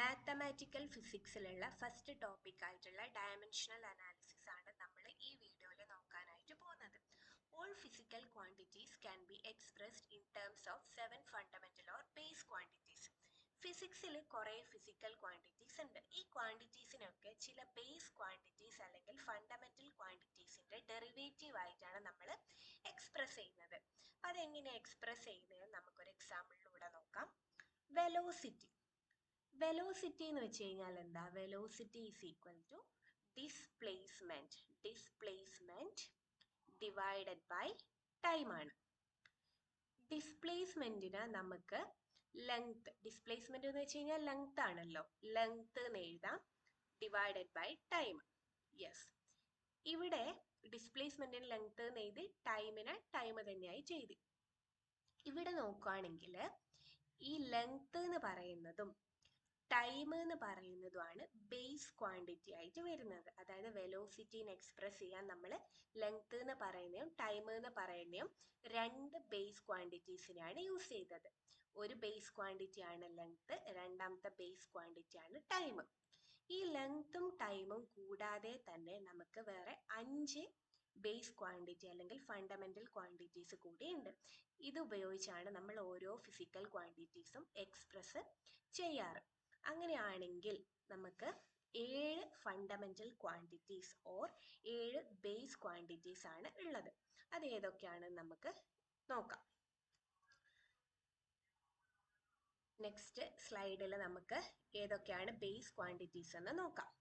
Mathematical ഫിസിക്സിലുള്ള first topic ആയിട്ടുള്ള dimensional analysis ആണ് നമ്മൾ ഈ വീഡിയോയിൽ നോക്കാനായിട്ട് പോകുന്നത്. All physical quantities can be expressed in terms of 7 fundamental or base quantities. ഫിസിക്സിൽ കുറേ ഫിസിക്കൽ ക്വാണ്ടിറ്റീസ് ഉണ്ട്. ഈ ക്വാണ്ടിറ്റീസിനൊക്കെ ചില ബേസ് ക്വാണ്ടിറ്റീസ് അല്ലെങ്കിൽ ഫണ്ടമെന്റൽ ക്വാണ്ടിറ്റീസിന്റെ ഡെറിവേറ്റീവ് ആയിട്ടാണ് നമ്മൾ എക്സ്പ്രസ് ചെയ്യുന്നത്. അതെങ്ങനെ എക്സ്പ്രസ് ചെയ്യുന്നത് നമുക്കൊരു എക്സാമ്പിളിലൂടെ നോക്കാം. വെലോസിറ്റി. വെലോസിറ്റി എന്ന് വെച്ച് കഴിഞ്ഞാൽ എന്താ? Velocity is equal to displacement divided by time ആണ്. ഡിസ്പ്ലേസ്മെന്റിന് നമുക്ക് ലെങ്ത്, ഡിസ്പ്ലേസ്മെന്റ് എന്ന് വെച്ച് കഴിഞ്ഞാൽ ലെങ്ത് ആണല്ലോ, ലെങ്ത് എന്ന് എഴുതാം, ഡിവൈഡഡ് ബൈ ടൈം. യെസ്, ഇവിടെ ഡിസ്പ്ലേസ്മെന്റിന് ലെങ്ത് എന്ന് എഴുതി, ടൈമിന് ടൈം തന്നെയായി ചെയ്തു. ഇവിടെ നോക്കുകയാണെങ്കിൽ ഈ ലെങ്ത് എന്ന് പറയുന്നതും ടൈം എന്ന് പറയുന്നതുമാണ് ബേസ് ക്വാണ്ടിറ്റി ആയിട്ട് വരുന്നത്. അതായത് വെലോസിറ്റിനെ എക്സ്പ്രസ് ചെയ്യാൻ നമ്മൾ ലെങ്ത് എന്ന് പറയുന്നതും ടൈം എന്ന് പറയുന്നതും രണ്ട് ബേസ് ക്വാണ്ടിറ്റീസിനെയാണ് യൂസ് ചെയ്തത്. ഒരു ബേസ് ക്വാണ്ടിറ്റി ആണ് ലെങ്ത്, രണ്ടാമത്തെ ബേസ് ക്വാണ്ടിറ്റി ആണ് ടൈം. ഈ ലെങ്ത്തും ടൈമും കൂടാതെ തന്നെ നമുക്ക് വേറെ 5 ബേസ് ക്വാണ്ടിറ്റി അല്ലെങ്കിൽ ഫണ്ടമെന്റൽ ക്വാണ്ടിറ്റീസ് കൂടി ഉണ്ട്. ഇത് ഉപയോഗിച്ചാണ് നമ്മൾ ഓരോ ഫിസിക്കൽ ക്വാണ്ടിറ്റീസും എക്സ്പ്രസ് ചെയ്യാറ്. അങ്ങനെയാണെങ്കിൽ നമുക്ക് 7 fundamental quantities or 7 base quantities ആണ് ഉള്ളത്. അത് ഏതൊക്കെയാണെന്ന് നമുക്ക് നോക്കാം. നെക്സ്റ്റ് സ്ലൈഡിൽ നമുക്ക് ഏതൊക്കെയാണ് ബേസ് ക്വാണ്ടിറ്റീസ് എന്ന് നോക്കാം.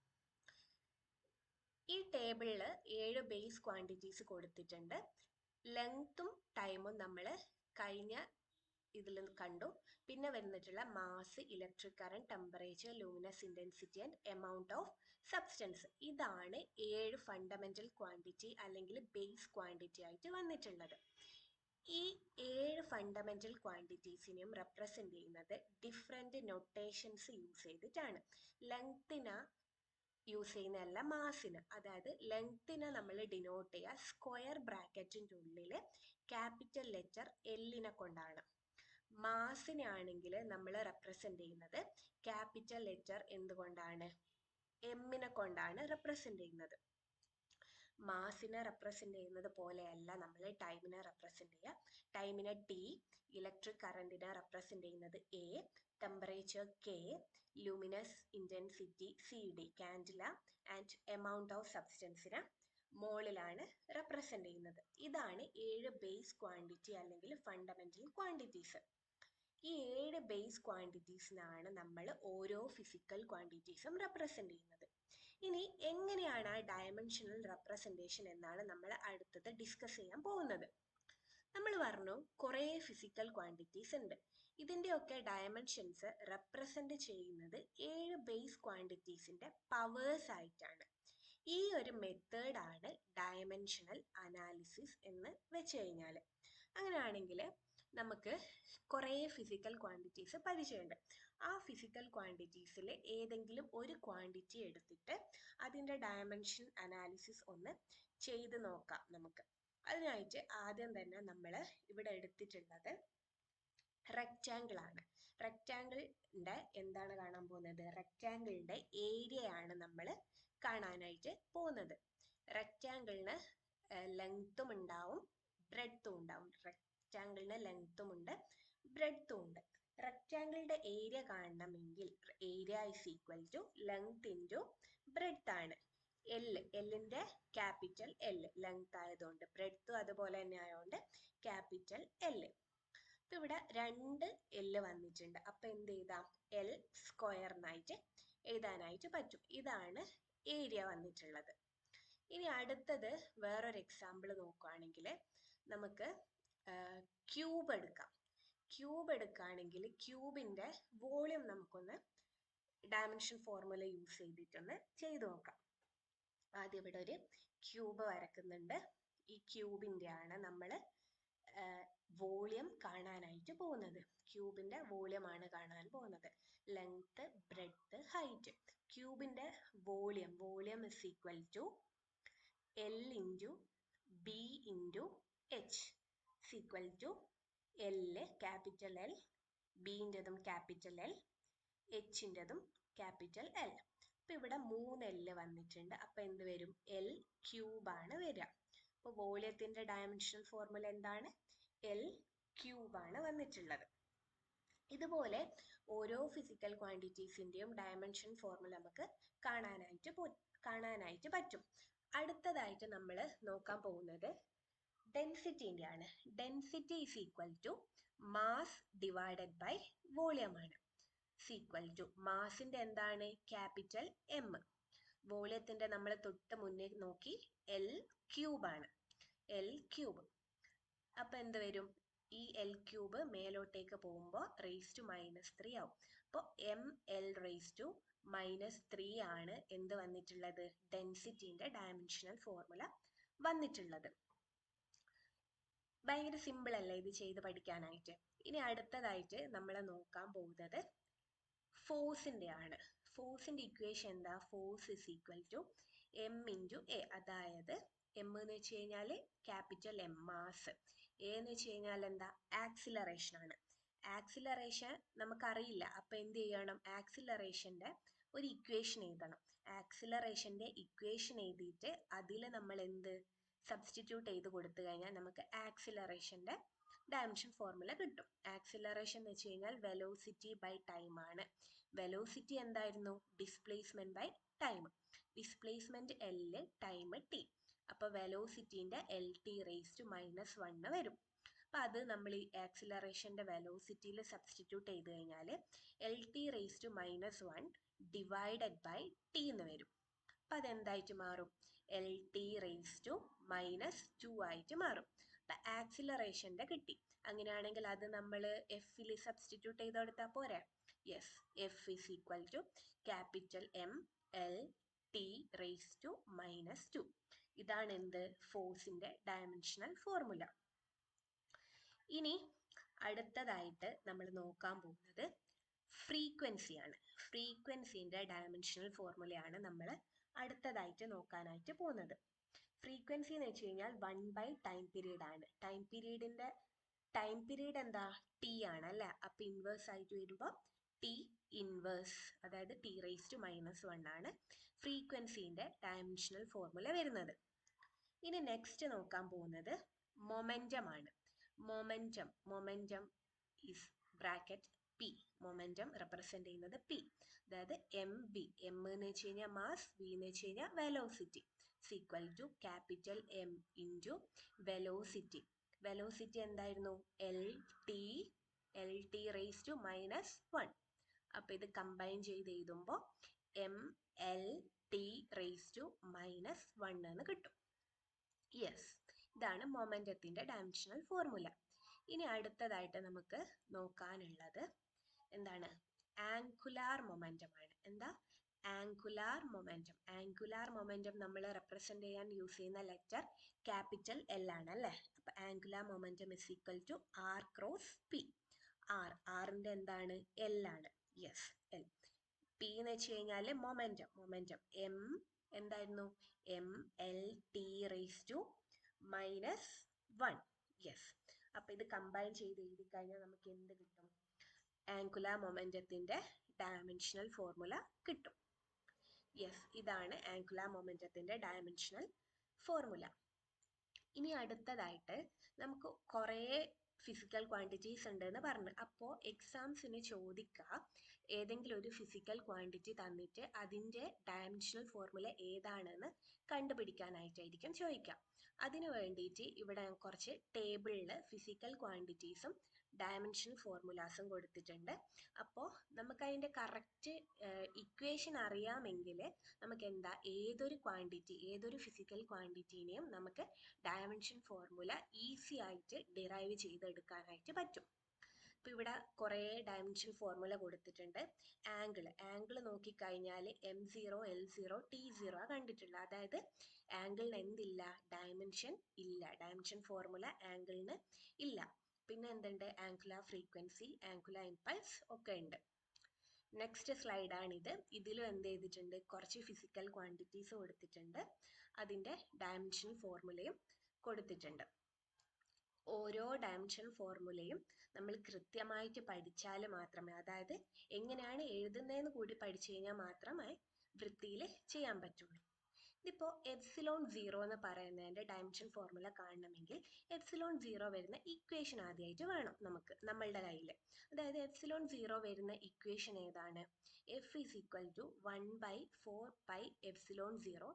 ഈ ടേബിളിൽ 7 ബേസ് ക്വാണ്ടിറ്റീസ് കൊടുത്തിട്ടുണ്ട്. ലെങ്ത്തും ടൈമും നമ്മൾ കഴിഞ്ഞ ഇതിൽ കണ്ടു. പിന്നെ വന്നിട്ടുള്ള mass, electric current, temperature, luminous intensity and amount of substance. ഇതാണ് 7 ഫണ്ടമെന്റൽ ക്വാണ്ടിറ്റി അല്ലെങ്കിൽ ബേസ് ക്വാണ്ടിറ്റി ആയിട്ട് വന്നിട്ടുള്ളത്. ഈ 7 ഫണ്ടമെന്റൽ ക്വാണ്ടിറ്റീസിനെയും റെപ്രസെന്റ് ചെയ്യുന്നത് ഡിഫറെന്റ് നൊട്ടേഷൻസ് യൂസ് ചെയ്തിട്ടാണ്. ലെങ്തിന് യൂസ് ചെയ്യുന്നതല്ല, മാസിന്. അതായത് ലെങ്തിനെ നമ്മൾ ഡിനോട്ട് ചെയ്യുക സ്ക്വയർ ബ്രാക്കറ്റിൻ്റെ ഉള്ളിൽ ക്യാപിറ്റൽ ലെറ്റർ എല്ലിനെ കൊണ്ടാണ്. മാസിനെ ആണെങ്കിൽ നമ്മൾ റെപ്രസെന്റ് ചെയ്യുന്നത് ക്യാപിറ്റൽ ലെറ്റർ എന്തുകൊണ്ടാണ്? എമ്മിനെ കൊണ്ടാണ് റെപ്രസെന്റ് ചെയ്യുന്നത്. മാസിനെ റെപ്രസെന്റ് ചെയ്യുന്നത് പോലെയല്ല നമ്മൾ ടൈമിനെ റെപ്രസെന്റ് ചെയ്യുക. ടൈമിനെ ടി, ഇലക്ട്രിക് കറന്റിനെ റെപ്രസെന്റ് ചെയ്യുന്നത് A, temperature K, luminous intensity C D, candela, and amount of സബ്സ്റ്റൻസിനെ മോളിലാണ് റെപ്രസെന്റ് ചെയ്യുന്നത്. ഇതാണ് 7 ബേസ് ക്വാണ്ടിറ്റി അല്ലെങ്കിൽ ഫണ്ടമെന്റൽ ക്വാണ്ടിറ്റീസ്. ഈ 7 ബേസ് ക്വാണ്ടിറ്റീസിനാണ് നമ്മൾ ഓരോ ഫിസിക്കൽ ക്വാണ്ടിറ്റീസും റെപ്രസെന്റ് ചെയ്യുന്നത്. ഇനി എങ്ങനെയാണ് ആ ഡയമെൻഷണൽ റെപ്രസെന്റേഷൻ എന്നാണ് നമ്മൾ അടുത്തത് ഡിസ്കസ് ചെയ്യാൻ പോകുന്നത്. നമ്മൾ പറഞ്ഞു കുറേ ഫിസിക്കൽ ക്വാണ്ടിറ്റീസ് ഉണ്ട്. ഇതിൻ്റെയൊക്കെ ഡയമെൻഷൻസ് റെപ്രസെന്റ് ചെയ്യുന്നത് 7 ബേസ് ക്വാണ്ടിറ്റീസിന്റെ പവേഴ്സ് ആയിട്ടാണ്. ഈ ഒരു മെത്തേഡാണ് ഡയമെൻഷണൽ അനാലിസിസ് എന്ന് വെച്ച് കഴിഞ്ഞാൽ. അങ്ങനെയാണെങ്കിൽ നമുക്ക് കുറേ ഫിസിക്കൽ ക്വാണ്ടിറ്റീസ് പരിചയമുണ്ട്. ആ ഫിസിക്കൽ ക്വാണ്ടിറ്റീസിൽ ഏതെങ്കിലും ഒരു ക്വാണ്ടിറ്റി എടുത്തിട്ട് അതിൻ്റെ ഡയമെൻഷൻ അനാലിസിസ് ഒന്ന് ചെയ്ത് നോക്കാം നമുക്ക്. അതിനായിട്ട് ആദ്യം തന്നെ നമ്മൾ ഇവിടെ എടുത്തിട്ടുള്ളത് റെക്റ്റാങ്കിൾ ആണ്. റെക്റ്റാങ്കിളിൻ്റെ എന്താണ് കാണാൻ പോകുന്നത്? റെക്റ്റാങ്കിളിൻ്റെ ഏരിയയാണ് നമ്മൾ കാണാനായിട്ട് പോകുന്നത്. റെക്റ്റാങ്കിളിന് ലെങ്ത്തും ഉണ്ടാവും ബ്രെഡ്ത്തും ഉണ്ടാവും. റെക്റ്റാങ്കിളിന് ലെങ്ത്തും ഉണ്ട് ബ്രെഡ്ത്തും ഉണ്ട്. റെക്റ്റാങ്കിളിൻ്റെ ഏരിയ കാണണമെങ്കിൽ area is equal to length into breadth ആണ്. എല്ലിൻ്റെ ക്യാപിറ്റൽ എൽ, ലെങ്ത് ആയതുകൊണ്ട്, ബ്രെഡ്ത്തും അതുപോലെ തന്നെ ആയതുകൊണ്ട് ക്യാപിറ്റൽ എൽ. ഇപ്പം ഇവിടെ 2 എല്ല് വന്നിട്ടുണ്ട്. അപ്പം എന്ത് ചെയ്താം? എൽ സ്ക്വയറിനായിട്ട് എഴുതാനായിട്ട് പറ്റും. ഇതാണ് ഏരിയ വന്നിട്ടുള്ളത്. ഇനി അടുത്തത് വേറൊരു എക്സാമ്പിൾ നോക്കുകയാണെങ്കിൽ നമുക്ക് ക്യൂബ് എടുക്കാം. ക്യൂബ് എടുക്കുകയാണെങ്കിൽ ക്യൂബിൻ്റെ വോളിയം നമുക്കൊന്ന് ഡയമെൻഷൻ ഫോർമുല യൂസ് ചെയ്തിട്ടൊന്ന് ചെയ്തു നോക്കാം. ആദ്യം ഇവിടെ ഒരു ക്യൂബ് വരക്കുന്നുണ്ട്. ഈ ക്യൂബിൻ്റെ ആണ് നമ്മൾ വോളിയം കാണാനായിട്ട് പോകുന്നത്. ക്യൂബിൻ്റെ വോളിയമാണ് കാണാൻ പോകുന്നത്. Length, breadth, height. ക്യൂബിൻ്റെ volume is equal to L into B into H is equal to L capital L, ബിൻ്റെതും ക്യാപിറ്റൽ എൽ, എച്ചിൻ്റെതും ക്യാപിറ്റൽ എൽ. അപ്പം ഇവിടെ 3L വന്നിട്ടുണ്ട്. അപ്പം എന്ത് വരും? L ക്യൂബാണ് വരിക. അപ്പോൾ വോളിയത്തിൻ്റെ ഡയമെൻഷണൽ ഫോർമുല എന്താണ്? L ക്യൂബാണ് വന്നിട്ടുള്ളത്. ഇതുപോലെ ഓരോ ഫിസിക്കൽ ക്വാണ്ടിറ്റീസിൻ്റെയും ഡയമെൻഷൻ ഫോർമുല നമുക്ക് കാണാനായിട്ട് പറ്റും. അടുത്തതായിട്ട് നമ്മൾ നോക്കാൻ പോകുന്നത് ഡെൻസിറ്റീൻ്റെ ആണ്. Density is equal to mass divided by volume ആണ്. ഈക്വൽ ടു മാസിന്റെ എന്താണ്? Capital M. വോളിയത്തിന്റെ നമ്മൾ തൊട്ട് മുന്നേ നോക്കി L ക്യൂബാണ്. L cube. അപ്പൊ എന്ത് വരും? ഈ L ക്യൂബ് മേലോട്ടേക്ക് പോകുമ്പോൾ റേസ് ടു -3 ആവും. അപ്പോൾ ML റേസ് ടു -3 ആണ് എന്ത് വന്നിട്ടുള്ളത്? ഡെൻസിറ്റിന്റെ ഡയമെൻഷണൽ ഫോർമുല വന്നിട്ടുള്ളത്. ഭയങ്കര സിമ്പിൾ അല്ലേ ഇത് ചെയ്ത് പഠിക്കാനായിട്ട്? ഇനി അടുത്തതായിട്ട് നമ്മൾ നോക്കാൻ പോകുന്നത് ഫോഴ്സിന്റെ ആണ്. ഫോഴ്സിന്റെ ഇക്വേഷൻ എന്താ? Force is equal to M into A. അതായത് എം എന്ന് വെച്ച് കഴിഞ്ഞാൽ ക്യാപിറ്റൽ എം മാസ്, എ എന്ന് വെച്ച് കഴിഞ്ഞാൽ എന്താ? ആക്സിലറേഷൻ ആണ്. ആക്സിലറേഷൻ നമുക്കറിയില്ല. അപ്പം എന്ത് ചെയ്യണം? ആക്സിലറേഷന്റെ ഒരു ഇക്വേഷൻ എഴുതണം. ആക്സിലറേഷന്റെ ഇക്വേഷൻ എഴുതിയിട്ട് അതിൽ നമ്മൾ എന്ത് സബ്സ്റ്റിറ്റ്യൂട്ട് ചെയ്ത് കൊടുത്തു കഴിഞ്ഞാൽ നമുക്ക് ആക്സിലറേഷന്റെ ഡയമെൻഷൻ ഫോർമുല കിട്ടും. ആക്സിലറേഷൻ എന്ന് വെച്ച് കഴിഞ്ഞാൽ വെലോസിറ്റി ബൈ ടൈം ആണ്. വെലോസിറ്റി എന്തായിരുന്നു? Displacement by time. Displacement L, time T. അപ്പോൾ വെലോസിറ്റിന്റെ LT റേസ് ടു -1 വരും. അപ്പം അത് നമ്മൾ ഈ ആക്സിലറേഷന്റെ വെലോസിറ്റിയിൽ സബ്സ്റ്റിറ്റ്യൂട്ട് ചെയ്ത് കഴിഞ്ഞാൽ LT raise to -1 divided by T എന്ന് വരും. അപ്പം അതെന്തായിട്ട് മാറും? LT റേസ് ടു -2 ആയിട്ട് മാറും. അപ്പം ആക്സിലറേഷന്റെ കിട്ടി. അങ്ങനെയാണെങ്കിൽ അത് നമ്മൾ എഫിൽ സബ്സ്റ്റിറ്റ്യൂട്ട് ചെയ്ത് കൊടുത്താൽ പോരെ? Yes, F is equal to capital M L T raise to -2. ഇതാണ് എന്ത്? ഫോഴ്സിന്റെ ഡയമെൻഷണൽ ഫോർമുല. ഇനി അടുത്തതായിട്ട് നമ്മൾ നോക്കാൻ പോകുന്നത് ഫ്രീക്വൻസിയാണ്. ഫ്രീക്വൻസിന്റെ ഡയമെൻഷണൽ ഫോർമുലയാണ് നമ്മൾ അടുത്തതായിട്ട് നോക്കാനായിട്ട് പോകുന്നത്. ഫ്രീക്വൻസി എന്ന് വെച്ച് കഴിഞ്ഞാൽ 1 ടൈം പീരീഡ് ആണ്. ടൈം പീരീഡ് എന്താ? T ആണ് അല്ലേ? അപ്പൊ ഇൻവേഴ്സ് ആയിട്ട് വരുമ്പോൾ T ഇൻവേഴ്സ്, അതായത് T റേസ് ടു -1 ആണ് ഫ്രീക്വൻസിന്റെ ഡയമെൻഷണൽ ഫോർമുല വരുന്നത്. ഇനി നെക്സ്റ്റ് നോക്കാൻ പോകുന്നത് മൊമെന്റം ആണ്. Momentum is bracket P. Momentum represent ചെയ്യുന്നത് P. അതായത് MB. M എന്ന് വെച്ച് കഴിഞ്ഞാൽ മാസ്, V എന്ന് വെച്ച് കഴിഞ്ഞാൽ velocity. Equal to capital M into velocity. Velocity എന്തായിരുന്നു? LT raise to -1. അപ്പൊ ഇത് കമ്പൈൻ ചെയ്ത് എഴുതുമ്പോൾ MLT റേസ് ടു -1 എന്ന് കിട്ടും. യെസ്, ഇതാണ് മൊമെന്റത്തിന്റെ ഡയമെൻഷണൽ ഫോർമുല. ഇനി അടുത്തതായിട്ട് നമുക്ക് നോക്കാനുള്ളത് എന്താണ്? ആംഗുലാർ മൊമെന്റം ആണ്. എന്താ? Angular momentum. ആംഗുലാർ മൊമെന്റം നമ്മൾ റെപ്രസെന്റ് ചെയ്യാൻ യൂസ് ചെയ്യുന്ന ലെറ്റർ ക്യാപിറ്റൽ L ആണ് അല്ലേ? അപ്പൊ angular momentum is equal to R cross P. ആറിന്റെ എന്താണ്? L ആണ്. Yes, L. P എന്ന് വെച്ച് കഴിഞ്ഞാൽ മൊമെന്റം M എന്തായിരുന്നു? MLT raise to -1. യെസ്. അപ്പൊ ഇത് കമ്പൈൻ ചെയ്ത് എഴുതി കഴിഞ്ഞാൽ നമുക്ക് എന്ത് കിട്ടും? ആംഗുലാർ മൊമെന്റത്തിന്റെ ഡയമെൻഷണൽ ഫോർമുല കിട്ടും. യെസ്, ഇതാണ് ആംഗുലാർ മൊമെന്റത്തിന്റെ ഡയമെൻഷണൽ ഫോർമുല. ഇനി അടുത്തതായിട്ട് നമുക്ക് കുറേ ഫിസിക്കൽ ക്വാണ്ടിറ്റീസ് ഉണ്ടെന്ന് പറഞ്ഞു. അപ്പോൾ എക്സാംസിന് ചോദിക്കുക, ഏതെങ്കിലും ഒരു ഫിസിക്കൽ ക്വാണ്ടിറ്റി തന്നിട്ട് അതിൻ്റെ ഡയമെൻഷണൽ ഫോർമുല ഏതാണെന്ന് കണ്ടുപിടിക്കാനായിട്ടായിരിക്കും ചോദിക്കുക. അതിനു വേണ്ടിയിട്ട് ഇവിടെ ഞാൻ കുറച്ച് ടേബിളിൽ ഫിസിക്കൽ ക്വാണ്ടിറ്റീസും ഡയമെൻഷണൽ ഫോർമുലാസും കൊടുത്തിട്ടുണ്ട്. അപ്പോൾ നമുക്ക് അതിൻ്റെ കറക്റ്റ് ഇക്വേഷൻ അറിയാമെങ്കിൽ നമുക്ക് എന്താ, ഏതൊരു ഫിസിക്കൽ ക്വാണ്ടിറ്റീനെയും നമുക്ക് ഡയമെൻഷൻ ഫോർമുല ഈസി ആയിട്ട് ഡിറൈവ് ചെയ്തെടുക്കാനായിട്ട് പറ്റും. അപ്പോൾ ഇവിടെ കുറേ ഡയമെൻഷൻ ഫോർമുല കൊടുത്തിട്ടുണ്ട്. ആംഗിൾ നോക്കിക്കഴിഞ്ഞാൽ M0, L0, T0 കണ്ടിട്ടുള്ള, അതായത് ആംഗിളിന് എന്തില്ല? ഡയമെൻഷൻ ഇല്ല. ഡയമെൻഷൻ ഫോർമുല ആംഗിളിന് ഇല്ല. പിന്നെ എന്തുണ്ട്? ആംഗുലാർ ഫ്രീക്വൻസി, ആംഗുലാർ ഇമ്പൾസ് ഒക്കെ ഉണ്ട്. നെക്സ്റ്റ് സ്ലൈഡാണിത്. ഇതിലും എന്ത് ചെയ്തിട്ടുണ്ട്? കുറച്ച് ഫിസിക്കൽ ക്വാണ്ടിറ്റീസ് കൊടുത്തിട്ടുണ്ട്, അതിൻ്റെ ഡയമെൻഷൻ ഫോർമുലയും കൊടുത്തിട്ടുണ്ട്. ഓരോ ഡയമെൻഷൻ ഫോർമുലയും നമ്മൾ കൃത്യമായിട്ട് പഠിച്ചാൽ മാത്രമേ, അതായത് എങ്ങനെയാണ് എഴുതുന്നതെന്ന് കൂടി പഠിച്ചു കഴിഞ്ഞാൽ മാത്രമേ വൃത്തിയിൽ ചെയ്യാൻ പറ്റുള്ളൂ. ഇതിപ്പോൾ എപ്സിലോൺ സീറോ എന്ന് പറയുന്നതിൻ്റെ ഡയമെൻഷൻ ഫോർമുല കാണണമെങ്കിൽ എപ്സിലോൺ സീറോ വരുന്ന ഇക്വേഷൻ ആദ്യമായിട്ട് വേണം നമ്മളുടെ കയ്യിൽ. അതായത് എപ്സിലോൺ സീറോ വരുന്ന ഇക്വേഷൻ ഏതാണ്? F is equal to 1/4 epsilon zero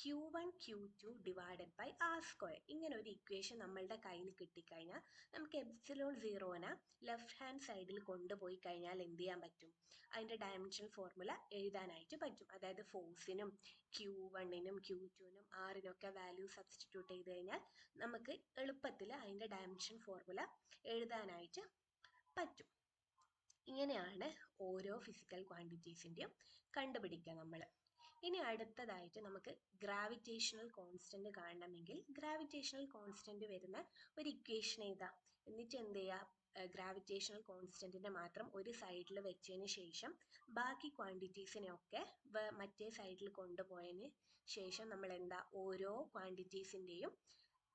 Q1 Q2 divided by R square. ഇങ്ങനെ ഒരു ഇക്വേഷൻ നമ്മളുടെ കയ്യിൽ കിട്ടിക്കഴിഞ്ഞാൽ നമുക്ക് എപ്സിലോൺ സീറോനെ ലെഫ്റ്റ് ഹാൻഡ് സൈഡിൽ കൊണ്ടുപോയി കഴിഞ്ഞാൽ എന്ത് ചെയ്യാൻ പറ്റും? അതിൻ്റെ ഡയമെൻഷൻ ഫോർമുല എഴുതാനായിട്ട് പറ്റും. അതായത് ഫോഴ്സിനും Q1നും Q2നും ആറിനൊക്കെ വാല്യൂ സബ്സ്റ്റിറ്റ്യൂട്ട് ചെയ്ത് കഴിഞ്ഞാൽ നമുക്ക് എളുപ്പത്തിൽ അതിൻ്റെ ഡയമെൻഷൻ ഫോർമുല എഴുതാനായിട്ട് പറ്റും. ഇങ്ങനെയാണ് ഓരോ ഫിസിക്കൽ ക്വാണ്ടിറ്റീസിൻ്റെയും കണ്ടുപിടിക്കുക നമ്മൾ. ഇനി അടുത്തതായിട്ട് നമുക്ക് ഗ്രാവിറ്റേഷണൽ കോൺസ്റ്റന്റ് കാണണമെങ്കിൽ ഗ്രാവിറ്റേഷണൽ കോൺസ്റ്റന്റ് വരുന്ന ഒരു ഇക്വേഷൻ എഴുതാ. എന്നിട്ട് എന്ത് ചെയ്യുക? ഗ്രാവിറ്റേഷണൽ കോൺസ്റ്റന്റിനെ മാത്രം ഒരു സൈഡിൽ വെച്ചതിന് ശേഷം ബാക്കി ക്വാണ്ടിറ്റീസിനെയൊക്കെ മറ്റേ സൈഡിൽ കൊണ്ടുപോയതിന് ശേഷം നമ്മൾ എന്താ ഓരോ ക്വാണ്ടിറ്റീസിൻ്റെയും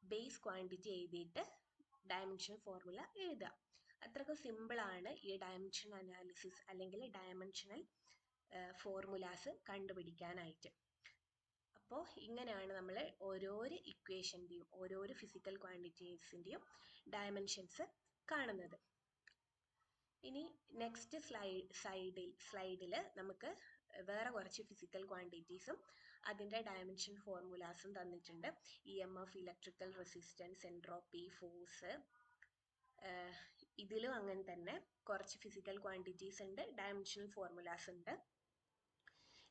ബേസ് ക്വാണ്ടിറ്റി എഴുതിയിട്ട് ഡയമെൻഷൻ ഫോർമുല എഴുതുക. അത്രയ്ക്ക് സിമ്പിളാണ് ഈ ഡയമെൻഷൻ അനാലിസിസ് അല്ലെങ്കിൽ ഡയമെൻഷണൽ ഫോർമുലാസ് കണ്ടുപിടിക്കാനായിട്ട്. അപ്പോൾ ഇങ്ങനെയാണ് നമ്മൾ ഓരോരോ ഇക്വേഷൻ്റെയും ഓരോരോ ഫിസിക്കൽ ക്വാണ്ടിറ്റീസിൻ്റെയും ഡയമെൻഷൻസ് കാണുന്നത്. ഇനി നെക്സ്റ്റ് സ്ലൈഡിൽ നമുക്ക് വേറെ കുറച്ച് ഫിസിക്കൽ ക്വാണ്ടിറ്റീസും അതിൻ്റെ ഡയമെൻഷൻ ഫോർമുലാസും തന്നിട്ടുണ്ട്. EMF, electrical resistance, entropy, force. ഇതിലും അങ്ങനെ തന്നെ കുറച്ച് ഫിസിക്കൽ ക്വാണ്ടിറ്റീസ് ഉണ്ട്, ഡയമെൻഷണൽ ഫോർമുലാസ് ഉണ്ട്.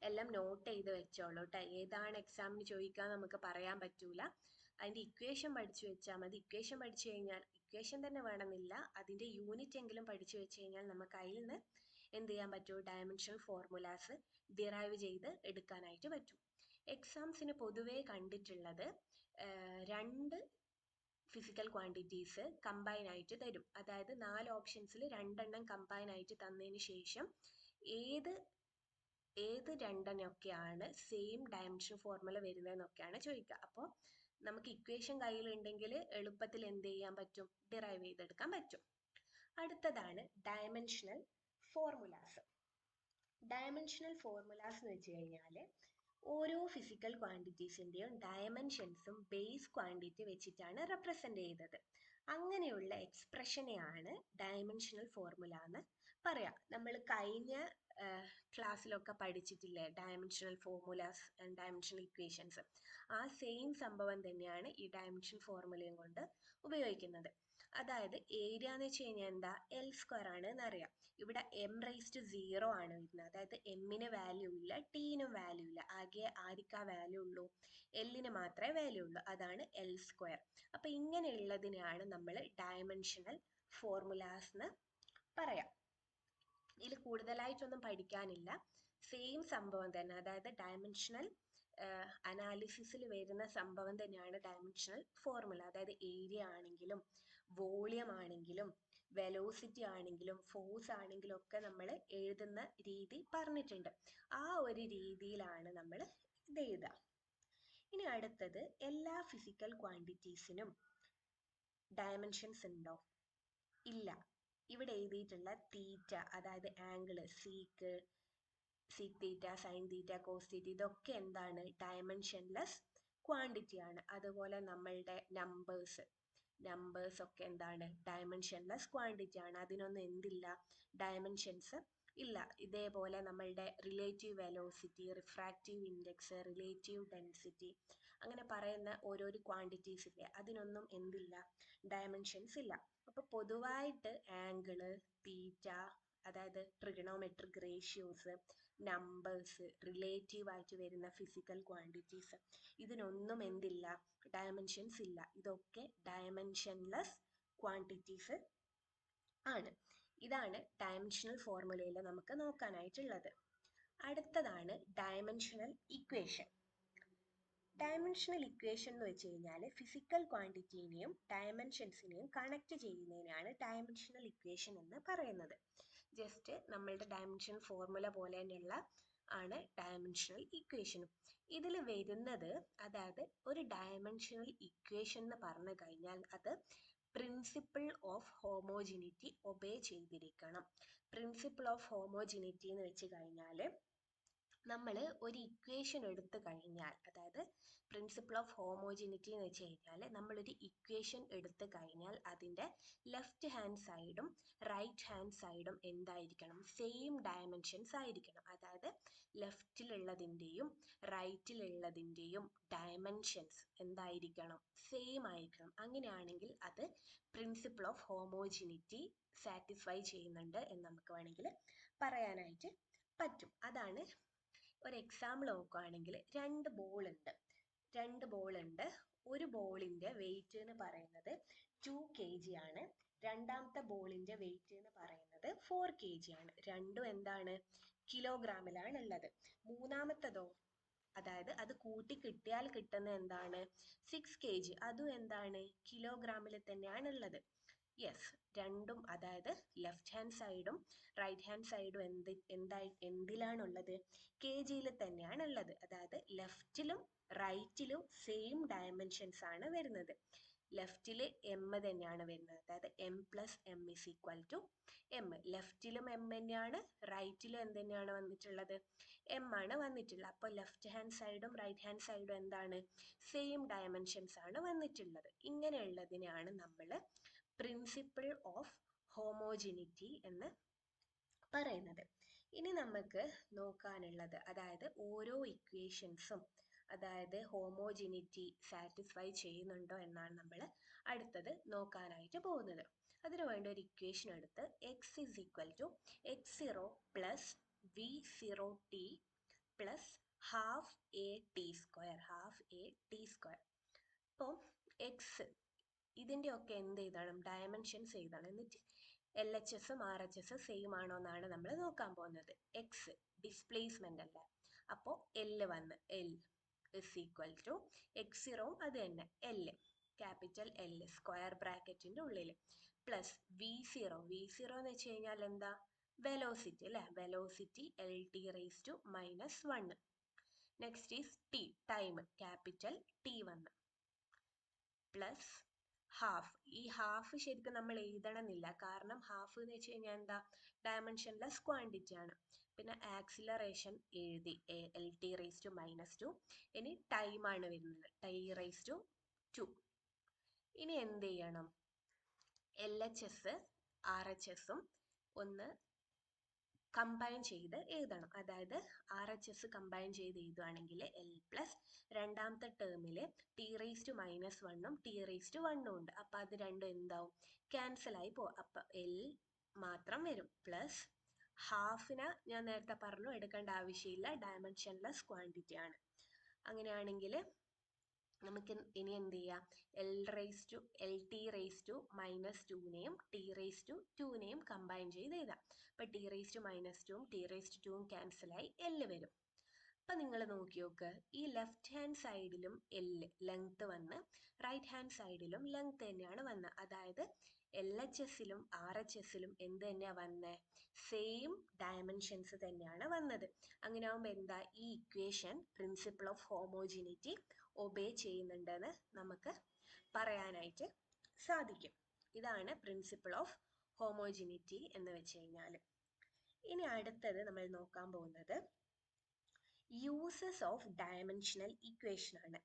എല്ലാം നോട്ട് ചെയ്ത് വെച്ചോളൂ കേട്ടോ. ഏതാണ് എക്സാമിന് ചോദിക്കാൻ നമുക്ക് പറയാൻ പറ്റൂല. അതിൻ്റെ ഇക്വേഷൻ പഠിച്ചു വെച്ചാൽ മതി. ഇക്വേഷൻ പഠിച്ചു കഴിഞ്ഞാൽ, ഇക്വേഷൻ തന്നെ വേണമെന്നില്ല, അതിൻ്റെ യൂണിറ്റ് എങ്കിലും പഠിച്ചു വെച്ച് കഴിഞ്ഞാൽ നമുക്ക് അതിൽ നിന്ന് എന്ത് ചെയ്യാൻ പറ്റും? ഡയമെൻഷണൽ ഫോർമുലാസ് ഡിറൈവ് ചെയ്ത് എടുക്കാനായിട്ട് പറ്റും. എക്സാംസിന് പൊതുവേ കണ്ടിട്ടുള്ളത് രണ്ട് ഫിസിക്കൽ ക്വാണ്ടിറ്റീസ് കമ്പൈൻ ആയിട്ട് തരും. അതായത് 4 ഓപ്ഷൻസിൽ 2 എണ്ണം കമ്പൈൻ ആയിട്ട് തന്നതിന് ശേഷം ഏത് രണ്ടെണ്ണമൊക്കെയാണ് സെയിം ഡയമെൻഷൻ ഫോർമുല വരുന്നതെന്നൊക്കെയാണ് ചോദിക്കുക. അപ്പോൾ നമുക്ക് ഇക്വേഷൻ കയ്യിലുണ്ടെങ്കിൽ എളുപ്പത്തിൽ എന്ത് ചെയ്യാൻ പറ്റും? ഡിറൈവ് ചെയ്തെടുക്കാൻ പറ്റും. അടുത്തതാണ് ഡയമെൻഷണൽ ഫോർമുലാസ്. ഡയമെൻഷണൽ ഫോർമുലാസ് എന്ന് വെച്ച് കഴിഞ്ഞാൽ ഓരോ ഫിസിക്കൽ ക്വാണ്ടിറ്റീസിൻ്റെയും ഡയമെൻഷൻസും ബേസ് ക്വാണ്ടിറ്റി വെച്ചിട്ടാണ് റെപ്രസെൻ്റ് ചെയ്തത്. അങ്ങനെയുള്ള എക്സ്പ്രഷനെയാണ് ഡയമെൻഷണൽ ഫോർമുല എന്ന് പറയാം. നമ്മൾ കഴിഞ്ഞ ക്ലാസ്സിലൊക്കെ പഠിച്ചിട്ടില്ലേ dimensional formulas and dimensional equations? ആ സെയിം സംഭവം തന്നെയാണ് ഈ ഡയമെൻഷൻ ഫോർമുലയും കൊണ്ട് ഉപയോഗിക്കുന്നത്. അതായത് ഏരിയ എന്ന് വെച്ച് കഴിഞ്ഞാൽ എന്താ? L² ആണ് എന്നറിയാം. ഇവിടെ m⁻0 ആണ് വരുന്നത്. അതായത് എമ്മിന് വാല്യൂ ഇല്ല, ടീനും വാല്യൂ ഇല്ല. ആകെ ആർക്കാ വാല്യൂ ഉള്ളൂ? എല്ലിന് മാത്രമേ വാല്യൂ ഉള്ളൂ. അതാണ് L². അപ്പം ഇങ്ങനെയുള്ളതിനെയാണ് നമ്മൾ ഡയമെൻഷണൽ ഫോർമുലാസ് എന്ന് പറയാം. ഇതിൽ കൂടുതലായിട്ടൊന്നും പഠിക്കാനില്ല, സെയിം സംഭവം തന്നെ. അതായത് ഡയമെൻഷണൽ അനാലിസിസിൽ വരുന്ന സംഭവം തന്നെയാണ് ഡയമെൻഷണൽ ഫോർമുല. അതായത് ഏരിയ ആണെങ്കിലും വോളിയം ആണെങ്കിലും വെലോസിറ്റി ആണെങ്കിലും ഫോഴ്സ് ആണെങ്കിലും ഒക്കെ നമ്മൾ എഴുതുന്ന രീതി പറഞ്ഞിട്ടുണ്ട്. ആ ഒരു രീതിയിലാണ് നമ്മൾ ഇത് എഴുതുക. ഇനി അടുത്തത്, എല്ലാ ഫിസിക്കൽ ക്വാണ്ടിറ്റീസിനും ഡയമെൻഷൻസ് ഉണ്ടോ? ഇല്ല. ഇവിടെ എഴുതിയിട്ടുള്ള തീറ്റ, അതായത് angle, sec theta, sine theta, cos theta, ഇതൊക്കെ എന്താണ്? ഡയമെൻഷൻലെസ് ക്വാണ്ടിറ്റി ആണ്. അതുപോലെ നമ്മളുടെ നമ്പേഴ്സ് ഒക്കെ എന്താണ്? ഡയമെൻഷൻലെസ് ക്വാണ്ടിറ്റി ആണ്. അതിനൊന്നും എന്തില്ല? ഡയമെൻഷൻസ് ഇല്ല. ഇതേപോലെ നമ്മളുടെ relative velocity, refractive index, relative density, അങ്ങനെ പറയുന്ന ഓരോരോ ക്വാണ്ടിറ്റീസ് ഇല്ലേ, അതിനൊന്നും എന്തില്ല? ഡയമെൻഷൻസ് ഇല്ല. അപ്പോൾ പൊതുവായിട്ട് ആംഗിള്, തീറ്റ, അതായത് ട്രിഗണോമെട്രിക് റേഷ്യോസ്, നമ്പേഴ്സ്, റിലേറ്റീവ് ആയിട്ട് വരുന്ന ഫിസിക്കൽ ക്വാണ്ടിറ്റീസ്, ഇതിനൊന്നും എന്തില്ല? ഡയമെൻഷൻസ് ഇല്ല. ഇതൊക്കെ ഡയമെൻഷൻലെസ് ക്വാണ്ടിറ്റീസ് ആണ്. ഇതാണ് ഡയമെൻഷണൽ ഫോർമുലയിൽ നമുക്ക് നോക്കാനായിട്ടുള്ളത്. അടുത്തതാണ് ഡയമെൻഷണൽ ഇക്വേഷൻ. ഡയമെൻഷണൽ ഇക്വേഷൻ എന്ന് വെച്ച് കഴിഞ്ഞാൽ ഫിസിക്കൽ ക്വാണ്ടിറ്റീനെയും ഡയമെൻഷൻസിനെയും കണക്ട് ചെയ്യുന്നതിനാണ് ഡയമെൻഷണൽ ഇക്വേഷൻ എന്ന് പറയുന്നത്. ജസ്റ്റ് നമ്മളുടെ ഡയമെൻഷൻ ഫോർമുല പോലെ തന്നെയുള്ള ആണ് ഡയമെൻഷണൽ ഇക്വേഷനും. ഇതിൽ വരുന്നത്, അതായത് ഒരു ഡയമെൻഷണൽ ഇക്വേഷൻ എന്ന് പറഞ്ഞു കഴിഞ്ഞാൽ അത് പ്രിൻസിപ്പിൾ ഓഫ് ഹോമോജിനിറ്റി ഒബേ ചെയ്തിരിക്കണം. പ്രിൻസിപ്പിൾ ഓഫ് ഹോമോജിനിറ്റി എന്ന് വെച്ച് കഴിഞ്ഞാൽ നമ്മൾ ഒരു ഇക്വേഷൻ എടുത്തു കഴിഞ്ഞാൽ, അതായത് പ്രിൻസിപ്പിൾ ഓഫ് ഹോമോജിനിറ്റി എന്ന് വെച്ച് കഴിഞ്ഞാൽ നമ്മളൊരു ഇക്വേഷൻ എടുത്തു കഴിഞ്ഞാൽ അതിൻ്റെ ലെഫ്റ്റ് ഹാൻഡ് സൈഡും റൈറ്റ് ഹാൻഡ് സൈഡും എന്തായിരിക്കണം? സെയിം ഡയമെൻഷൻസ് ആയിരിക്കണം. അതായത് ലെഫ്റ്റിലുള്ളതിൻ്റെയും റൈറ്റിലുള്ളതിൻ്റെയും ഡയമെൻഷൻസ് എന്തായിരിക്കണം? സെയിം ആയിരിക്കണം. അങ്ങനെയാണെങ്കിൽ അത് പ്രിൻസിപ്പിൾ ഓഫ് ഹോമോജിനിറ്റി സാറ്റിസ്ഫൈ ചെയ്യുന്നുണ്ട് എന്ന് നമുക്ക് വേണമെങ്കിൽ പറയാനായിട്ട് പറ്റും. അതാണ് ഒരു എക്സാമ്പിൾ നോക്കുകയാണെങ്കിൽ രണ്ട് ബോൾ ഉണ്ട്. ഒരു ബോളിൻ്റെ വെയിറ്റ് എന്ന് പറയുന്നത് 2 kg ആണ്. രണ്ടാമത്തെ ബോളിൻ്റെ വെയിറ്റ് എന്ന് പറയുന്നത് 4 kg ആണ്. രണ്ടും എന്താണ്? കിലോഗ്രാമിലാണ് ഉള്ളത്. മൂന്നാമത്തതോ, അതായത് അത് കൂട്ടി കിട്ടിയാൽ കിട്ടുന്ന എന്താണ്? 6 kg. അതും എന്താണ്? കിലോഗ്രാമിൽ തന്നെയാണ് ഉള്ളത്. യെസ്, രണ്ടും അതായത് ലെഫ്റ്റ് ഹാൻഡ് സൈഡും റൈറ്റ് ഹാൻഡ് സൈഡും എന്തിലാണുള്ളത്? കെ ജിയിൽ തന്നെയാണ് ഉള്ളത്. അതായത് ലെഫ്റ്റിലും റൈറ്റിലും സെയിം ഡയമെൻഷൻസ് ആണ് വരുന്നത്. ലെഫ്റ്റിൽ എം തന്നെയാണ് വരുന്നത്. അതായത് M plus M is equal to M. ലെഫ്റ്റിലും എം തന്നെയാണ്, റൈറ്റിലും എന്ത് തന്നെയാണ് വന്നിട്ടുള്ളത്? എം ആണ് വന്നിട്ടുള്ളത്. അപ്പോൾ ലെഫ്റ്റ് ഹാൻഡ് സൈഡും റൈറ്റ് ഹാൻഡ് സൈഡും എന്താണ്? സെയിം ഡയമെൻഷൻസ് ആണ് വന്നിട്ടുള്ളത്. ഇങ്ങനെയുള്ളതിനെയാണ് നമ്മൾ പ്രിൻസിപ്പിൾ ഓഫ് ഹോമോജിനിറ്റി എന്ന് പറയുന്നത്. ഇനി നമുക്ക് നോക്കാനുള്ളത്, അതായത് ഓരോ ഇക്വേഷൻസും അതായത് ഹോമോജിനിറ്റി സാറ്റിസ്ഫൈ ചെയ്യുന്നുണ്ടോ എന്നാണ് നമ്മൾ അടുത്തത് നോക്കാനായിട്ട് പോകുന്നത്. അതിനു വേണ്ടി ഒരു ഇക്വേഷൻ എടുത്ത് X is equal to x0 plus v0t plus half A T square. അപ്പോൾ എക്സ് ഇതിൻ്റെയൊക്കെ എന്ത് എഴുതണം? ഡയമെൻഷൻസ് എഴുതണം. എന്നിട്ട് എൽ എച്ച് എസും ആർ എച്ച് എസും സെയിം ആണോ എന്നാണ് നമ്മൾ നോക്കാൻ പോകുന്നത്. എക്സ് ഡിസ്പ്ലേസ്മെൻ്റ് അല്ല, അപ്പോൾ L is equal to x0 അത് തന്നെ എൽ, ക്യാപിറ്റൽ എൽ സ്ക്വയർ ബ്രാക്കറ്റിൻ്റെ ഉള്ളിൽ പ്ലസ് v0 എന്ന് വെച്ച് കഴിഞ്ഞാൽ എന്താ? വെലോസിറ്റി അല്ലേ? Velocity LT⁻⁻1. Next is T, time, capital T1 plus half. ഈ ഹാഫ് ശരിക്കും നമ്മൾ എഴുതണമെന്നില്ല, കാരണം ഹാഫ് എന്ന് വെച്ച് കഴിഞ്ഞാൽ എന്താ? ഡയമെൻഷൻലെസ് ക്വാണ്ടിറ്റി ആണ്. പിന്നെ ആക്സിലറേഷൻ എഴുതി LT⁻². ഇനി ടൈമാണ് വരുന്നത് T⁻². ഇനി എന്ത് ചെയ്യണം? LHS RHSും ഒന്ന് കമ്പൈൻ ചെയ്ത് എഴുതണം. അതായത് RHS കമ്പൈൻ ചെയ്ത് എഴുതുകയാണെങ്കിൽ എൽ പ്ലസ് രണ്ടാമത്തെ ടേമിൽ T⁻⁻1ഉം T⁻1ഉം ഉണ്ട്. അപ്പം അത് രണ്ടും എന്താവും? ക്യാൻസൽ ആയി പോകും. അപ്പം എൽ മാത്രം വരും. പ്ലസ് ഹാഫിനെ ഞാൻ നേരത്തെ പറഞ്ഞു എടുക്കേണ്ട ആവശ്യമില്ല, ഡയമെൻഷൻലെസ് ക്വാണ്ടിറ്റി ആണ്. അങ്ങനെയാണെങ്കിൽ നമുക്ക് ഇനി എന്ത് ചെയ്യാം? LT⁻²നെയും T⁻²നെയും കമ്പൈൻ ചെയ്ത് എഴുതാം. അപ്പം T⁻²ഉം T⁻²ഉം ക്യാൻസലായി എൽ വരും. അപ്പം നിങ്ങൾ നോക്കി നോക്ക്, ഈ ലെഫ്റ്റ് ഹാൻഡ് സൈഡിലും എൽ ലെങ്ത് വന്ന് റൈറ്റ് ഹാൻഡ് സൈഡിലും ലെങ്ത് തന്നെയാണ് വന്നത്. അതായത് LHSലും RHSലും എന്ത് തന്നെയാണ് വന്നത്? സെയിം ഡയമെൻഷൻസ് തന്നെയാണ് വന്നത്. അങ്ങനെ ആകുമ്പോൾ എന്താ? ഈ equation principle of homogeneity obey ചെയ്യുന്നുണ്ടെന്ന് നമുക്ക് പറയാനായിട്ട് സാധിക്കും. ഇതാണ് പ്രിൻസിപ്പിൾ ഓഫ് ഹോമോജിനിറ്റി എന്ന് വെച്ച് കഴിഞ്ഞാൽ. ഇനി അടുത്തത് നമ്മൾ നോക്കാൻ പോകുന്നത് യൂസസ് ഓഫ് ഡയമെൻഷണൽ ഇക്വേഷൻ ആണ്.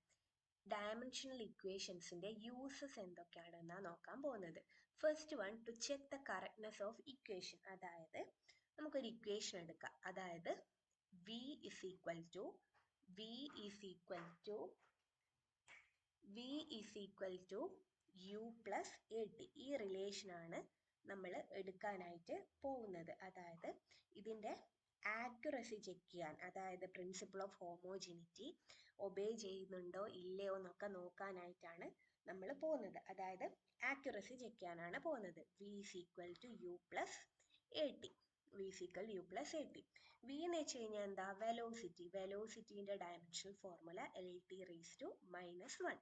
ഡയമെൻഷണൽ ഇക്വേഷൻസിന്റെ യൂസസ് എന്തൊക്കെയാണെന്നാണ് നോക്കാൻ പോകുന്നത്. First one, to check the correctness of equation. അതായത് നമുക്കൊരു ഇക്വേഷൻ എടുക്കാം. അതായത് v is equal to u plus at. ഈ റിലേഷനാണ് നമ്മൾ എടുക്കാനായിട്ട് പോകുന്നത്. അതായത് ഇതിൻ്റെ ആക്യുറസി ചെക്ക് ചെയ്യാൻ, അതായത് പ്രിൻസിപ്പിൾ ഓഫ് ഹോമോജിനിറ്റി ഒബേ ചെയ്യുന്നുണ്ടോ ഇല്ലയോ എന്നൊക്കെ നോക്കാനായിട്ടാണ് നമ്മൾ പോകുന്നത്. അതായത് ആക്യുറസി ചെക്ക് ചെയ്യാനാണ് പോകുന്നത്. v is equal to u plus at. v എന്ന് വെച്ച് കഴിഞ്ഞാൽ എന്താ? വെലോസിറ്റിന്റെ dimensional formula LT⁻⁻1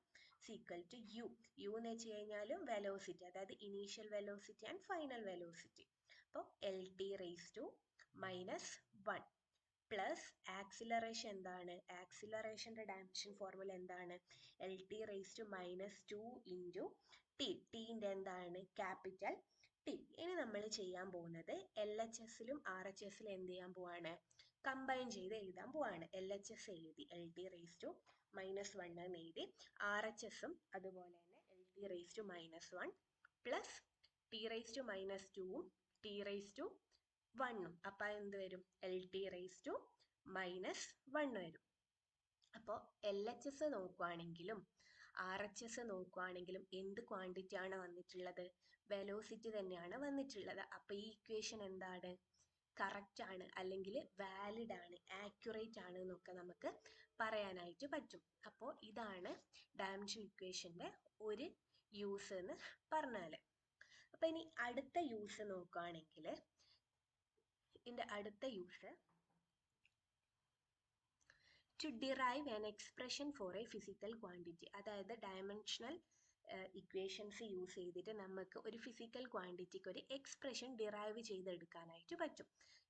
equal to u. u എന്ന് വെച്ച് കഴിഞ്ഞാലും വെലോസിറ്റി, അതായത് initial velocity and final velocity. അപ്പോൾ LT⁻⁻1 പ്ലസ് ആക്സിലറേഷൻ എന്താണ്? ആക്സിലറേഷൻ്റെ ഡയമെൻഷൻ ഫോർമുല എന്താണ്? LT⁻² into T. ടീൻ്റെ എന്താണ്? Capital T. ഇനി നമ്മൾ ചെയ്യാൻ പോകുന്നത് LHSലും RHSലും എന്ത് ചെയ്യാൻ പോവാണ്? കമ്പൈൻ ചെയ്ത് എഴുതാൻ പോവാണ്. LHS എഴുതി LT⁻1 എന്ന് എഴുതി. RHSും അതുപോലെ തന്നെ LT⁻1 പ്ലസ് T⁻²ഉം T⁻1ഉം. അപ്പം എന്ത് വരും? LT⁻1 വരും. അപ്പോൾ LHS നോക്കുവാണെങ്കിലും RHS നോക്കുവാണെങ്കിലും എന്ത് ക്വാണ്ടിറ്റി ആണ് വന്നിട്ടുള്ളത്? വെലോസിറ്റി തന്നെയാണ് വന്നിട്ടുള്ളത്. അപ്പോൾ ഈ ഇക്വേഷൻ എന്താണ്? കറക്റ്റ് ആണ്, അല്ലെങ്കിൽ വാലിഡ് ആണ്, ആക്യുറേറ്റ് ആണ് എന്നൊക്കെ നമുക്ക് പറയാനായിട്ട് പറ്റും. അപ്പോൾ ഇതാണ് ഡയമെൻഷൻ ഇക്വേഷൻ്റെ ഒരു യൂസ് എന്ന് പറഞ്ഞാൽ. അപ്പം ഇനി അടുത്ത യൂസ് നോക്കുകയാണെങ്കിൽ ഇതിൻ്റെ അടുത്ത use to derive an expression for a physical quantity. അതായത് ഡയമെൻഷണൽ ഇക്വേഷൻസ് യൂസ് ചെയ്തിട്ട് നമുക്ക് ഒരു ഫിസിക്കൽ ക്വാണ്ടിറ്റിക്ക് ഒരു എക്സ്പ്രഷൻ ഡിറൈവ് ചെയ്തെടുക്കാനായിട്ട് പറ്റും.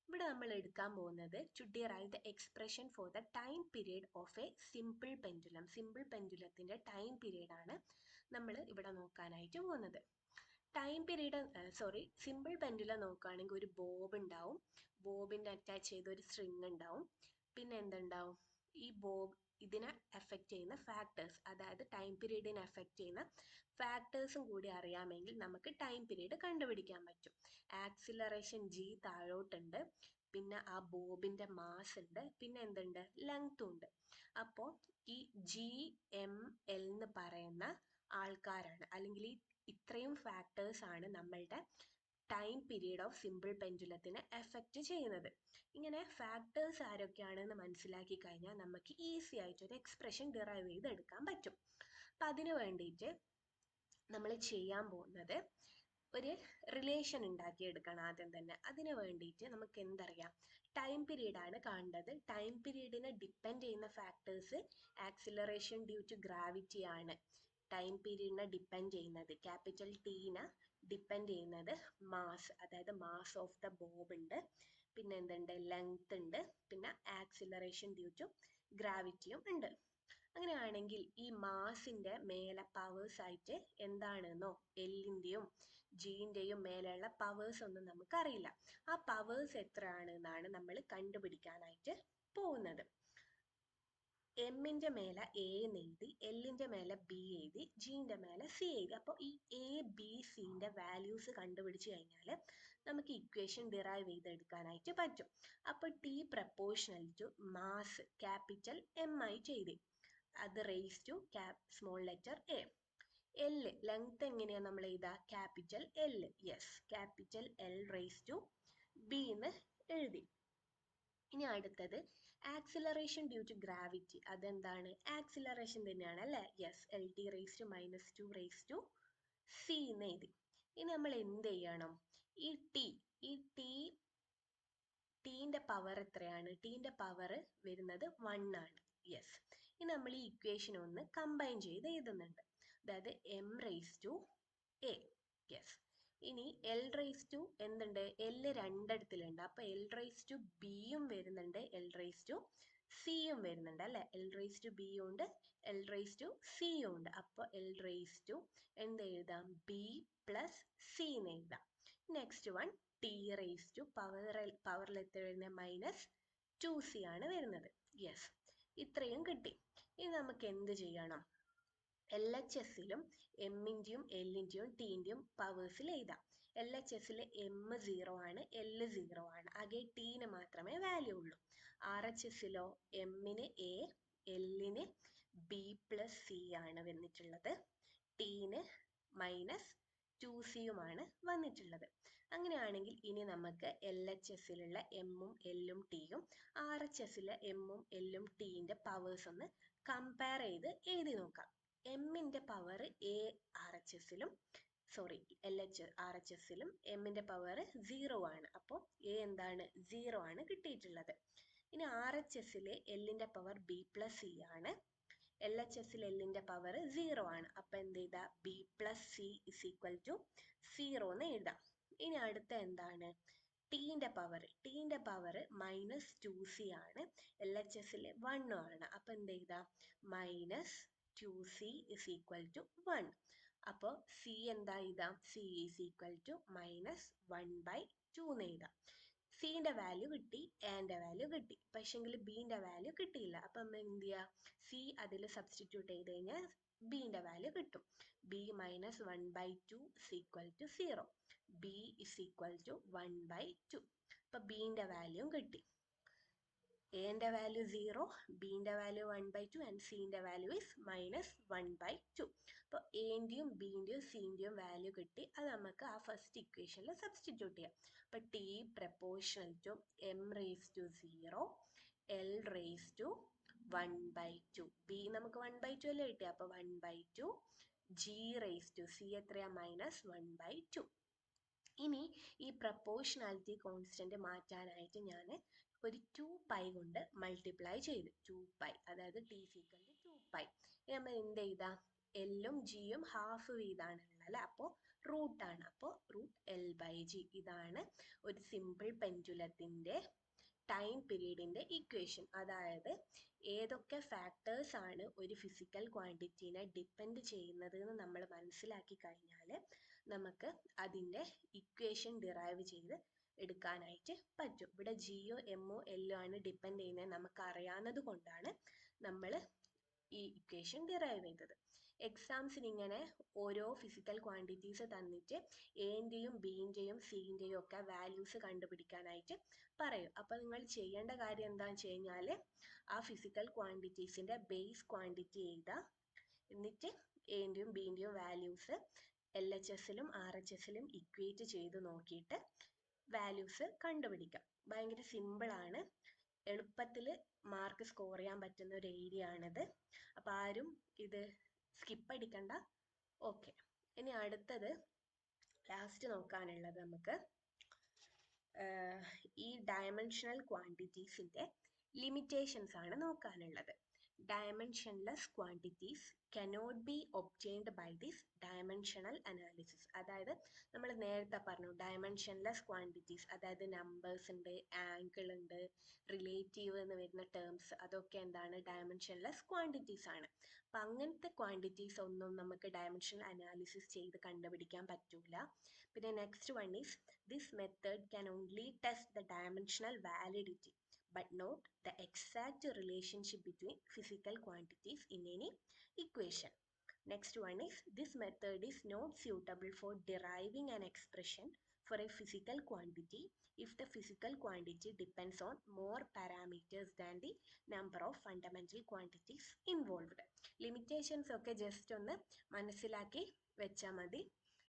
ഇവിടെ നമ്മൾ എടുക്കാൻ പോകുന്നത് to derive the expression for the time period of a simple pendulum. Simple പെൻഡുലത്തിൻ്റെ ടൈം പീരീഡ് ആണ് നമ്മൾ ഇവിടെ നോക്കാനായിട്ട് പോകുന്നത്. ടൈം പീരീഡ് സിമ്പിൾ പെൻഡുലം നോക്കുകയാണെങ്കിൽ ഒരു ബോബ് ഉണ്ടാവും, ബോബിൻ്റെ അറ്റാച്ച് ചെയ്ത ഒരു സ്ട്രിങ് ഉണ്ടാവും, പിന്നെ എന്തുണ്ടാവും? ഈ ബോബ് ഇതിനെ എഫക്റ്റ് ചെയ്യുന്ന ഫാക്ടേഴ്സ്, അതായത് ടൈം പീരീഡിനെ എഫക്റ്റ് ചെയ്യുന്ന ഫാക്ടേഴ്സും കൂടി അറിയാമെങ്കിൽ നമുക്ക് ടൈം പീരീഡ് കണ്ടുപിടിക്കാൻ പറ്റും. ആക്സിലറേഷൻ G താഴോട്ടുണ്ട്, പിന്നെ ആ ബോബിൻ്റെ മാസ് ഉണ്ട്, പിന്നെ എന്തുണ്ട്? ലെങ്ത്തും ഉണ്ട്. അപ്പോൾ ഈ GML എന്ന് പറയുന്ന ആൾക്കാരാണ്, അല്ലെങ്കിൽ ഇത്രയും ഫാക്ടേഴ്സ് ആണ് നമ്മളുടെ ടൈം പീരീഡ് ഓഫ് സിമ്പിൾ പെൻഡുലത്തിനെ എഫക്റ്റ് ചെയ്യുന്നത്. ഇങ്ങനെ ഫാക്ടേഴ്സ് ആരൊക്കെയാണെന്ന് മനസ്സിലാക്കി കഴിഞ്ഞാൽ നമുക്ക് ഈസി ആയിട്ട് ഒരു എക്സ്പ്രഷൻ ഡിറൈവ് ചെയ്തെടുക്കാൻ പറ്റും. അപ്പം അതിന് വേണ്ടിയിട്ട് നമ്മൾ ചെയ്യാൻ പോകുന്നത് ഒരു റിലേഷൻ ഉണ്ടാക്കിയെടുക്കണം ആദ്യം തന്നെ. അതിന് വേണ്ടിയിട്ട് നമുക്ക് എന്തറിയാം? ടൈം പീരീഡ് ആണ് കാണേണ്ടത്. ടൈം പീരീഡിനെ ഡിപ്പെൻഡ് ചെയ്യുന്ന factors acceleration due to gravity ആണ്. ടൈം പീരീഡിനെ ഡിപ്പെൻഡ് ചെയ്യുന്നത്, ക്യാപിറ്റൽ ടീനെ ഡിപ്പെൻഡ് ചെയ്യുന്നത് മാസ്, അതായത് മാസ് ഓഫ് ദ ബോബ് ഉണ്ട്, പിന്നെ എന്തുണ്ട്? ലെങ്ത് ഉണ്ട്, പിന്നെ ആക്സിലറേഷൻ ഡ്യൂ ടു ഗ്രാവിറ്റിയും ഉണ്ട്. അങ്ങനെയാണെങ്കിൽ ഈ മാസിൻ്റെ മേലെ പവേഴ്സ് ആയിട്ട് എന്താണെന്നോ എല്ലിൻ്റെയും ജീൻ്റെയും മേലെയുള്ള പവേഴ്സ് ഒന്നും നമുക്കറിയില്ല. ആ പവേഴ്സ് എത്രയാണെന്നാണ് നമ്മൾ കണ്ടുപിടിക്കാനായിട്ട് പോകുന്നത്. എമ്മിൻ്റെ മേലെ എ എന്ന് എഴുതി, എല്ലിൻ്റെ മേലെ ബി എഴുതി, ജീൻ്റെ മേലെ സി എഴുതി. അപ്പോൾ ഈ A, B, Cൻ്റെ വാല്യൂസ് കണ്ടുപിടിച്ച് കഴിഞ്ഞാൽ നമുക്ക് ഇക്വേഷൻ ഡിറൈവ് ചെയ്തെടുക്കാനായിട്ട് പറ്റും. അപ്പോൾ T proportional to mass capital M ആയിട്ട് എഴുതി, അത് raise to small letter A. L length എങ്ങനെയാണ് നമ്മൾ എഴുതുക? Capital L. Yes, capital L raise to B എന്ന് എഴുതി. ഇനി അടുത്തത് ആക്സിലറേഷൻ ഡ്യൂ ടു ഗ്രാവിറ്റി. അതെന്താണ്? ആക്സിലറേഷൻ തന്നെയാണ് അല്ലേ? Yes, LT⁻² raise to C എന്ന് എഴുതി. ഇനി നമ്മൾ എന്ത് ചെയ്യണം? ഈ ടീൻ്റെ പവർ എത്രയാണ്? ടീൻ്റെ പവർ വരുന്നത് 1 ആണ്. യെസ്, ഇനി നമ്മൾ ഈ ഇക്വേഷൻ ഒന്ന് കമ്പൈൻ ചെയ്ത് എഴുതുന്നുണ്ട്, അതായത് M raise to A. Yes, ഇനി L റേസ് ടു എന്തുണ്ട്? L രണ്ടിടത്തിലുണ്ട്. അപ്പോൾ L റേസ് ടു ബിയും വരുന്നുണ്ട്, L റേസ് ടു സിയും വരുന്നുണ്ട് അല്ലേ? L റേസ് ടു ബിയും ഉണ്ട്, L റേസ് ടു സിയും ഉണ്ട്. അപ്പോൾ L റേസ് ടു എന്ത് എഴുതാം? B പ്ലസ് സി എന്ന് എഴുതാം. Next one T raise to പവറിൽ എത്ര വരുന്നത്? -2C ആണ് വരുന്നത്. യെസ്, ഇത്രയും കിട്ടി. ഇനി നമുക്ക് എന്ത് ചെയ്യണം? LHSലും എമ്മിൻ്റെയും എല്ലിൻ്റെയും ടീൻ്റെയും പവേഴ്സിൽ എഴുതാം. LHSൽ M 0 ആണ്, L 0 ആണ്, ആകെ ടീന് മാത്രമേ വാല്യൂ ഉള്ളൂ. RHSലോ എമ്മിന് A, എല്ലിന് B പ്ലസ് സി ആണ് വന്നിട്ടുള്ളത്, ടീന് -2Cയുമാണ് വന്നിട്ടുള്ളത്. അങ്ങനെയാണെങ്കിൽ ഇനി നമുക്ക് LHSലുള്ള എമ്മും എല്ലും ടിയും RHSലെ എമ്മും എല്ലും ടീൻ്റെ പവേഴ്സ് ഒന്ന് കമ്പയർ ചെയ്ത് എഴുതി നോക്കാം. എമ്മിൻ്റെ പവർ RHSലും RHSലും എമ്മിൻ്റെ പവർ 0 ആണ്. അപ്പോൾ A എന്താണ്? 0 ആണ് കിട്ടിയിട്ടുള്ളത്. ഇനി RHSലെ എല്ലിൻ്റെ പവർ B പ്ലസ് സി ആണ്, LHSൽ എല്ലിൻ്റെ പവർ 0 ആണ്. അപ്പോൾ എന്ത് ചെയ്താൽ B plus C is equal to 0 എന്ന് എഴുതാം. ഇനി അടുത്ത എന്താണ്? ടീൻ്റെ പവർ -2c ആണ്. LHSൽ 1 ആണ്. അപ്പം എന്ത് ചെയ്താൽ -2c is equal to 1. അപ്പോൾ c എന്താ എഴുതാം? c is equal to -1/2 എന്ന് എഴുതാം. സിൻ്റെ വാല്യൂ കിട്ടി, എൻ്റെ വാല്യൂ കിട്ടി, പക്ഷെങ്കിൽ ബീൻ്റെ വാല്യൂ കിട്ടിയില്ല. അപ്പം നമ്മൾ എന്ത് ചെയ്യുക? സി അതിൽ സബ്സ്റ്റിറ്റ്യൂട്ട് ചെയ്ത് കഴിഞ്ഞാൽ ബീൻ്റെ വാല്യൂ കിട്ടും. b -1/2 is equal to 0. b is equal to 1/2. അപ്പം ബീൻ്റെ വാല്യൂ കിട്ടി. എൻ്റെ വാല്യൂ 0, ബീൻ്റെ വാല്യൂ 1/2 ആൻഡ് സിൻ്റെ വാല്യൂ ഇസ് -1/2. അപ്പോൾ എൻ്റെയും ബീൻ്റെയും സിൻ്റെയും വാല്യൂ കിട്ടി. അത് നമുക്ക് ആ ഫസ്റ്റ് ഇക്വേഷനിൽ സബ്സ്റ്റിറ്റ്യൂട്ട് ചെയ്യാം. അപ്പോൾ T proportional to m⁻0 L⁻1/2. B നമുക്ക് 1/2 അല്ലേ കിട്ടി, അപ്പോൾ 1/2 g⁻c എത്രയാ? -1/2. ഇനി ഈ പ്രപ്പോർഷണാലിറ്റി കോൺസ്റ്റന്റ് മാറ്റാനായിട്ട് ഞാൻ ഒരു 2π കൊണ്ട് മൾട്ടിപ്ലൈ ചെയ്തു. 2π, അതായത് t = 2π. നമ്മൾ എന്ത് ചെയ്താൽ എല്ലും ജിയും ഹാഫ് വീതാണുള്ളത് അല്ലേ, അപ്പോൾ റൂട്ടാണ്. അപ്പോൾ √L/g. ഇതാണ് ഒരു സിമ്പിൾ പെൻഡുലത്തിൻ്റെ ടൈം പീരീഡിൻ്റെ ഇക്വേഷൻ. അതായത് ഏതൊക്കെ ഫാക്ടേഴ്സ് ആണ് ഒരു ഫിസിക്കൽ ക്വാണ്ടിറ്റീനെ ഡിപ്പെൻഡ് ചെയ്യുന്നത് എന്ന് നമ്മൾ മനസ്സിലാക്കി കഴിഞ്ഞാൽ നമുക്ക് അതിൻ്റെ ഇക്വേഷൻ ഡിറൈവ് ചെയ്ത് എടുക്കാനായിട്ട് പറ്റും. ഇവിടെ ജിയോ എമ്മോ എല്ലോ ആണ് ഡിപ്പെൻഡ് ചെയ്യുന്നത് നമുക്ക് അറിയാവുന്നത് കൊണ്ടാണ് നമ്മൾ ഈ ഇക്വേഷൻ ഡിറൈവ് ചെയ്തത്. എക്സാംസിന് ഇങ്ങനെ ഓരോ ഫിസിക്കൽ ക്വാണ്ടിറ്റീസ് തന്നിട്ട് എൻ്റെയും ബീൻ്റെയും സിൻ്റെയും ഒക്കെ വാല്യൂസ് കണ്ടുപിടിക്കാനായിട്ട് പറയും. അപ്പോൾ നിങ്ങൾ ചെയ്യേണ്ട കാര്യം എന്താണെന്ന് വെച്ച് കഴിഞ്ഞാൽ ആ ഫിസിക്കൽ ക്വാണ്ടിറ്റീസിൻ്റെ ബേസ് ക്വാണ്ടിറ്റി എഴുതുക. എന്നിട്ട് എൻ്റെയും ബീൻ്റെയും വാല്യൂസ് LHSലും RHSലും ഇക്വേറ്റ് ചെയ്ത് നോക്കിയിട്ട് വാല്യൂസ് കണ്ടുപിടിക്കാം. ഭയങ്കര സിമ്പിളാണ്, എളുപ്പത്തിൽ മാർക്ക് സ്കോർ ചെയ്യാൻ പറ്റുന്ന ഒരു ഏരിയ ആണിത്. അപ്പോൾ ആരും ഇത് സ്കിപ്പ് അടിക്കണ്ട. ഓക്കെ, ഇനി അടുത്തത് ലാസ്റ്റ് നോക്കാനുള്ളത് നമുക്ക് ഈ ഡയമെൻഷണൽ ക്വാണ്ടിറ്റീസിൻ്റെ ലിമിറ്റേഷൻസ് ആണ് നോക്കാനുള്ളത്. Dimensionless quantities cannot be obtained by this dimensional analysis. അതായത് നമ്മൾ നേരത്തെ പറഞ്ഞു ഡയമെൻഷൻലെസ് ക്വാണ്ടിറ്റീസ്, അതായത് നമ്പേഴ്സ് ഉണ്ട്, ആംഗിൾ ഉണ്ട്, റിലേറ്റീവ് എന്ന് വരുന്ന ടേംസ്, അതൊക്കെ എന്താണ്? ഡയമെൻഷൻലെസ് ക്വാണ്ടിറ്റീസ് ആണ്. അപ്പം അങ്ങനത്തെ ക്വാണ്ടിറ്റീസ് ഒന്നും നമുക്ക് ഡയമെൻഷണൽ അനാലിസിസ് ചെയ്ത് കണ്ടുപിടിക്കാൻ പറ്റൂല. പിന്നെ next one is this method can only test the dimensional validity but not the exact relationship between physical quantities in any equation. Next one is this method is not suitable for deriving an expression for a physical quantity if the physical quantity depends on more parameters than the number of fundamental quantities involved. Limitations ഒക്കെ just ഒന്ന് മനസ്സിലാക്കി വെച്ചാൽ മതി.